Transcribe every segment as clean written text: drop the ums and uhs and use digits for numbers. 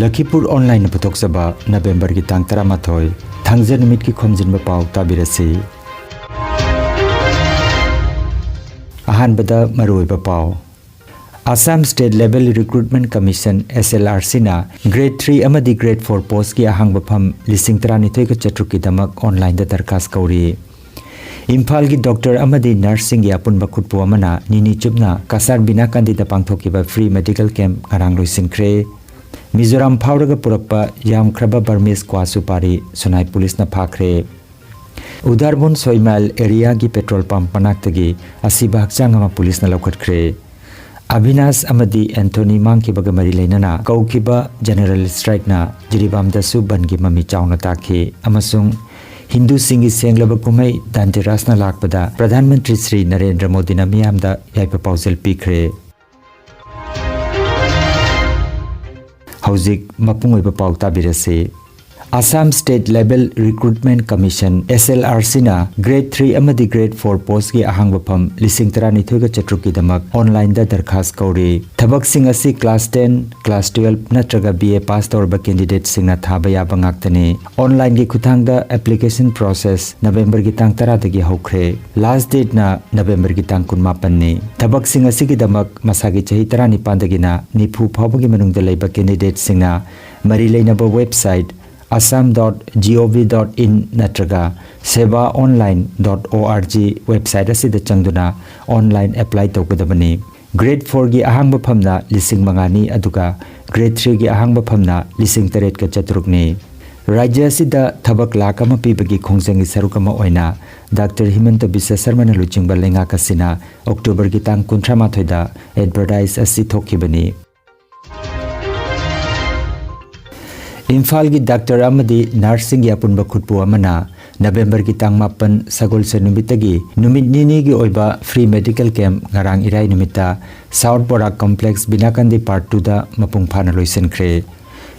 Lakhipur online putok saba November ki tang 13 thangja numit ki Khomjinba Pao tabirasi. Ahanbada maruiba Pao. Assam State Level Recruitment Commission SLRC na Grade 3 amadi Grade 4 post ki ahang bafam lising 32 ka chatruk ki damak online da darkas kauri. Imphal ki doctor amadi nursing ya pun bakut pu amana nini chupna kasar bina kandida pangthoki ba free medical camp ngarang loisin kre. Mizoram Phauraga Purakpa Yam Kraba Burmese Kwa Supari Sonai Police na Phakre. Udarbon Soimal area ki petrol pump panaktagi asiba hakchang ama police na lokhat kre. Abhinas amadi Anthony Mangki baga mari leinana kaukiba general strike na jiribam da suban gi mami chawna takhi amasung Hindu singi senglaba kumai Dhanteras na lakpada Pradhan Mantri Sri Narendra Modi na miyamda yaipa pausel pikre. Hauzik mapung oiba pau tabirase. Assam State Level Recruitment Commission SLRC na Grade 3 amadi Grade 4 post ki ahang bafam lising 32 ka chatruk ki damak online da darkhas kauri. Thabak sing asi class 10, class 12 natraga BA pass torba candidate sing na thaba ya bangaktane. Online ki kuthang da application process November ki tang 10 dagi hokre. Last date na November ki tang 18 ne. Thabak sing asi ki damak masagi chahi 19 dagi na nipu phawbagi manung da leiba candidate sing na mari leinaba website assam.gov.in natraga sevaonline.org website asida changduna online apply tawgadabani. Grade 4 gi ahang bafamna lising mangani aduga Grade 3 gi ahang bafamna lising 8 ka chatrukni. Rajya asida thabak lakama pibagi khongjangi sarukama oina Dr. Himanta Biswa Sarma na luchingba lenga kasina October gi tang 13 da advertise asi thokibani. Imphal ki Dr. Amadi Nursing Yapun Bakutpu Amana November ki tang 8 Sagol sa numitagi numit nini gi oiba free medical camp ngarang irai numita South Barak Complex Binakandi Part 2 da mapung phana loisen kre.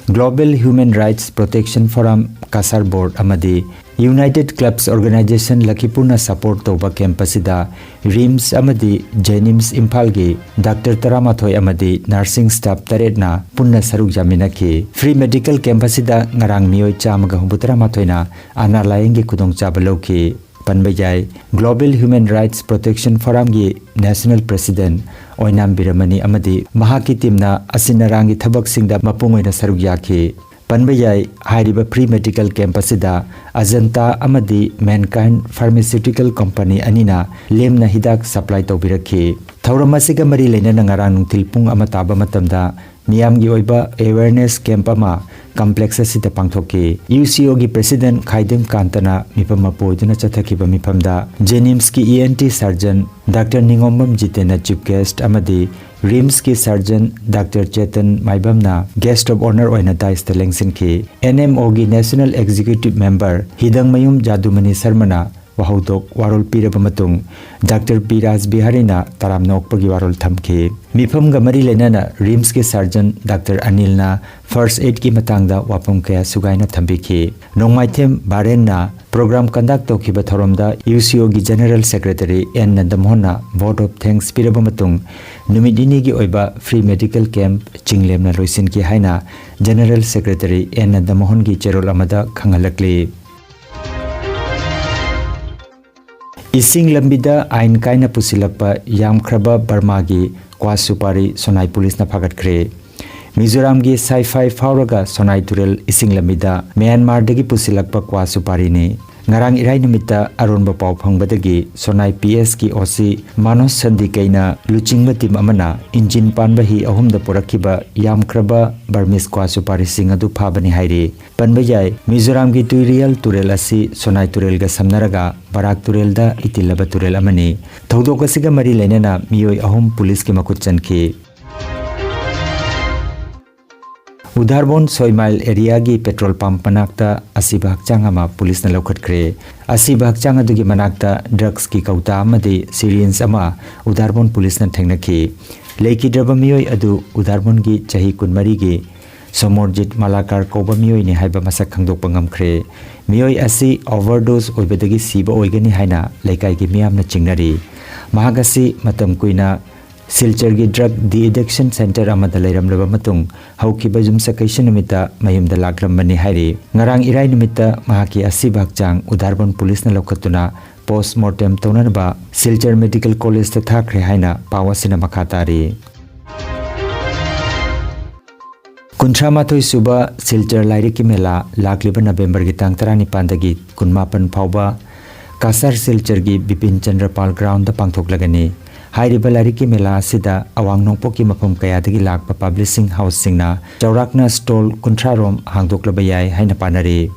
Global Human Rights Protection Forum Kasar Board Amadi United Clubs Organization Lakhipur na support toba campusida RIMS Amadi Jenims Imphal gi Dr. Taramathoi Amadi nursing staff taret na punna saruk jaminaki free medical campusida ngarang mioi chamaga humbutaramathoi na ana layengi kudong chabaloki panbayai Global Human Rights Protection Forum gi National President Oinam Biramani Amadi mahaki timna asinarangi thabak singda mapungoina saruk yaki panbayai hairiba free medical campusida Ajanta Amadi Mankind Pharmaceutical Company anina lemna hidak supply tawbirakhi thauramasiga mari leinana ngarang nungthil pung ama taba matamda miyamgi oiba awareness camp ama complex asida pangthoki UCO gi president Khaidem Kantana mipama poiduna chathakiba mipamda Jenims ki ENT surgeon Dr. Ningombam Jitena chief guest amadi RIMS ki surgeon Dr. Chetan Maibamna guest of honor oina dais telengsin ki NMO gi national executive member Hidang Mayum Jadumani Sarmana wahodok warol piraba matung Dr. Piraj Biharina taram nokpagi warol thamki mifam ga mari lenana RIMS ki surgeon Dr. Anil na first aid ki matangda wapum kaya sugaina thambiki nongmaithem barenna program conduct tokiba thoromda UCO gi general secretary N Nandamona vote of thanks piraba matung numidini gi oiba free medical camp chinglemna loisin ki haina general secretary N Nandamon gi cherol amada khangalakli. Ising lambida ain kaina pusilakpa yam khraba Burmagi Kwa Supari Sonai Police na phagat kre. Mizoram gi Sci-Fi Phauraga Sonai Turel ising lambida Myanmar dagi pusilakpa Kwa Supari ni ngarang irai numita aronba pau phangbadagi Sonai PS ki OC Manos Sandikaina luchingba tim amana engine panba hi ahumda porakhiba yam khraba Burmese Kwa Supari singadu phabani hairi panbayai Mizoram gi Tuirial Turel asi Sonai Turel ga samnaraga Barak Turel da itilaba Turel amani thodok asiga mari leinana mioi ahum police ki makut chanki. Udarbon Soimal area gi petrol pump manakta asiba hakchang ama police na lokhat kre asiba hakchang adugi manakta drugs ki kauta amadi syringe ama Udarbon police na thengnaki leiki draba mioi adu Udarbon gi chahi 13 gi Somorjit Malakar koba mioi ni haiba masak khangdokpa ngamkhre mioi asi overdose oibadagi siba oigani haina leikai gi miyam na chingnari mahagasi matam kuina Silchar gi drug de-addiction center amada leiramlaba matung haukiba yumsakaisi numita mayumda lakrambani hairi. Ngarang irai numita mahaki asiba hakchang Udarbon police na lokatuna post-mortem taunanaba Silchar Medical College ta thakre haina pawasina makhatari. Kuntramathoi suba Silchar Lairiki Mela lakliba November gi tang 19 kunmapan phauba Kasar Silchar gi Bipin Chandrapal ground da pangthoklagani. Hairiba Lairiki Mela asida awang nongpoki mafam kayadagi lakpa publishing house singna chaurakna stall kuntrarom hangdoklaba yai haina panari.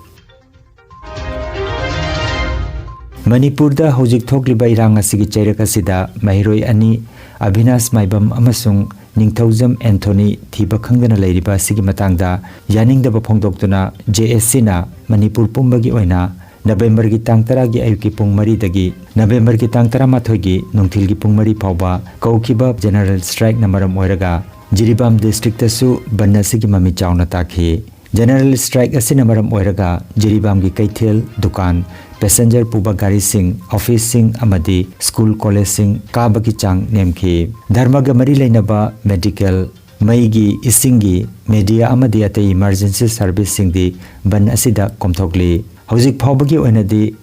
Manipur da hojik thokliba irang asigi chairak asida mahiroi ani Abhinas Maibam amasung Ningthaujam Anthony thiba khangdana leiriba asigi matangda yaningdaba phongdoktuna JSC na Manipur pumbagi oina November gi tang 10 gi ayuki pung 3 dagi November gi tang 13 gi nungthil gi pung 3 phauba kaukiba general strike na maram oiraga Jiribam district tasu banasi gi mami chawna takhi. General strike asina maram oiraga Jiribam gi kaithel dukan passenger puba gari sing office sing amadi school college sing kabaki chang nemki. Dharma ga mari leinaba medical maigi isingi media amadi ate emergency service sing di ban asida komthokli. Hojik phawbagi oinadi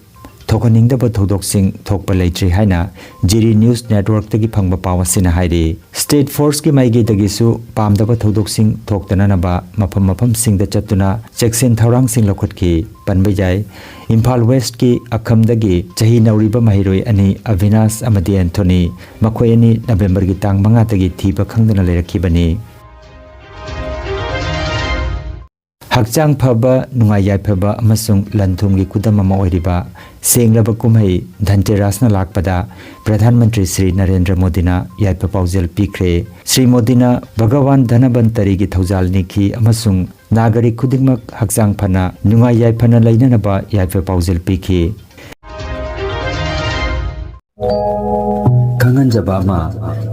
thokaningdaba thodok-sing thokpa leitri haina Jiri News Network tagi phangba pawasina hairi. State Force ki maigi dagisu pamdaba thodok-sing thoktananaba mafam singda chatuna checksin thaurang sing lokhatki panbajai Imphal West ki akhamdagi chahi nauriba mahiroi ani Avinash amadi Anthony makhoi ani November gi tang 5 tagi thiba khangdana leirakhibani. Hakchang phaba nungai yai phaba amasung lanthum gi kudam ama oiriba senglaba kumhai Dhanteras na lakpada Pradhan Mantri Sri Narendra Modi na yai paujel pikre. Sri Modi na Bhagawan Dhanabantari gi thaujal nikhi amasung nagari khudingmak hakchang phana nungai yai phana leinanaba yai paujel pikhi. Kanganjaba ma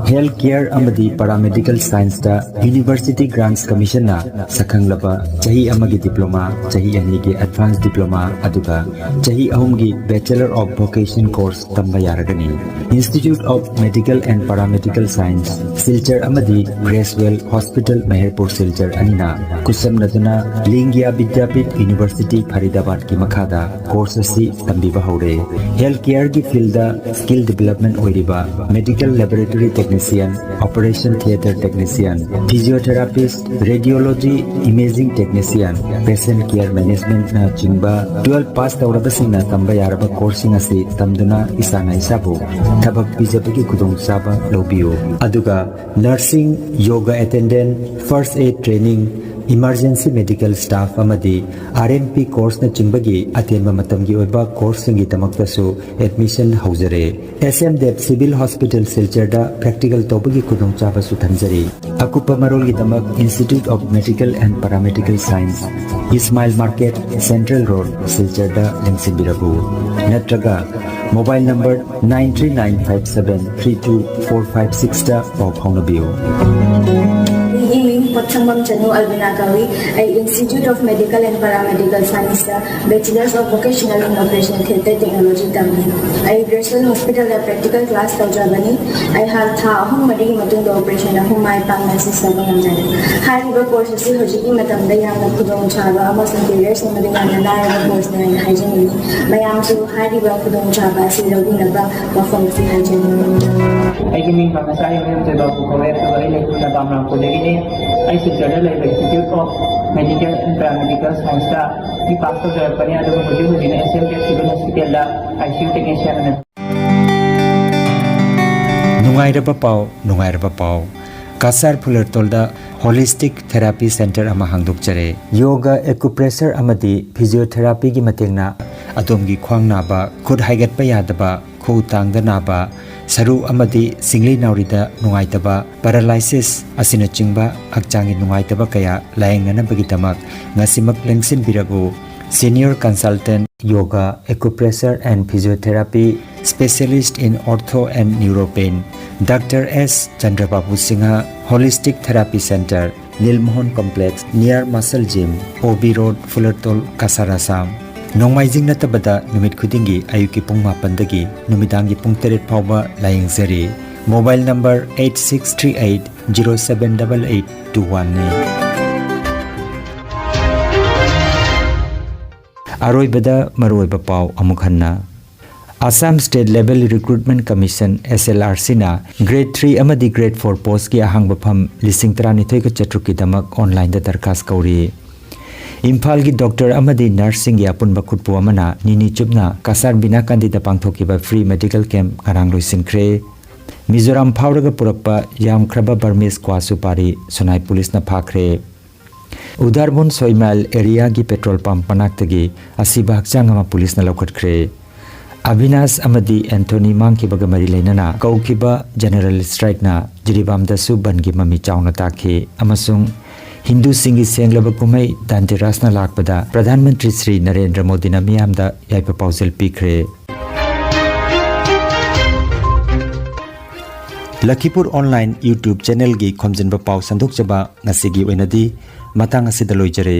Health Care amadi Paramedical Science da University Grants Commission na sakhanglaba chahi amagi diploma, chahi anigi advanced diploma aduga chahi ahumgi Bachelor of Vocation course tamba yaragani. Institute of Medical and Paramedical Science Silchar amadi Gracewell Hospital Meherpur Silchar anina kusam naduna Lingya Vidyapit University Faridabad ki makhada course asi tambiba haure. Health Care ki field da skill development oiriba Medical Laboratory Technician, Operation Theatre Technician, Physiotherapist, Radiology Imaging Technician, Patient Care Management na chingba 12 pass taurabasingna tamba yaraba coursing asi tamduna isana isabu thabak pijabagi khudong saba lobiyo. Aduga nursing, yoga attendant, first aid training, emergency medical staff amadi RMP course na chingbagi atenba matamgi oiba course singi tamaktasu admission haujare. SMDEP Civil Hospital Silchar da practical tobagi kudong chaba su thanjari. Akupa marol gi tamak Institute of Medical and Paramedical Science Ismail Market Central Road Silchar da lengsimbirabu. Natraga mobile number 939573245 da pau phaunabiyo. Potsambam Chanu Albinagawi, Institute of Medical and Paramedical Science, Bachelors of Vocational in Operation Theatre Technology Tamil. Gracewell Hospital practical class Germany. I have home Madi Matun operation of whom I found Seven. High river courses Hojiki Matamdaya Kudon Chaba, Amos Interiors and Madina course and hygiene. Mayam to High River Kudon Chaba, Silabunaba, Wafam Hygiene. I give me from the side of the I Silchar Institute of Medical and Paramedical Science the pastor of Pania the SMDEP Civil Hospital ICU technician. Nungairaba Pao Kasar Pulertolda Holistic Therapy Center ama hangdokjare. Yoga acupressure amadi physiotherapy gi matengna adomgi khwang naba khud haigatpa yadaba khu tangda naba saru amadi singli naurida nungaitaba paralysis asina chingba hakchangi nungaitaba kaya laengnana bagitamak ngasimak lengsin biragu senior consultant yoga acupressure and physiotherapy specialist in ortho and neuropain Dr. S. Chandrababu Singha Holistic Therapy Center Nilmohon Complex near Muscle Gym OB Road Fullertol Kasarasam Nongmaijing natabada numit khudingi ayuki pung 8 dagi numidangi pung 3 phawba layengzari mobile number 8638078821 ने अरोइबदा मरोइबा पाव अमुक हन्ना Assam State Level Recruitment Commission SLRC na Grade 3 amadi Grade 4 post ki ahang bafam lising taranithoi ka chatruk ki damak online da darkas kauri Imphal gi doctor amadi nursing ya apun bakut pu amana nini chupna kasar bina kandida pangthoki ba free medical camp karang loisin kre Mizoram phawraga purakpa yam khraba Burmese kwa supari Sonai police na phakre Udarbon Soimal area gi petrol pump panaktagi asiba hakchang ama police na lokhat kre Avinas amadi Anthony Mangki bagamari leinana kaukiba general strike na jiribam da su bangi mami chauna takhe amasung Hindu singi senglaba kumai dantiras na lakpada Pradhan Mantri Sri Narendra Modi na miyam da yaipa pausel pikre Lakhipur online YouTube channel gi Khomjinba Pao sandok chaba ngasigi oinadi matang asida loijare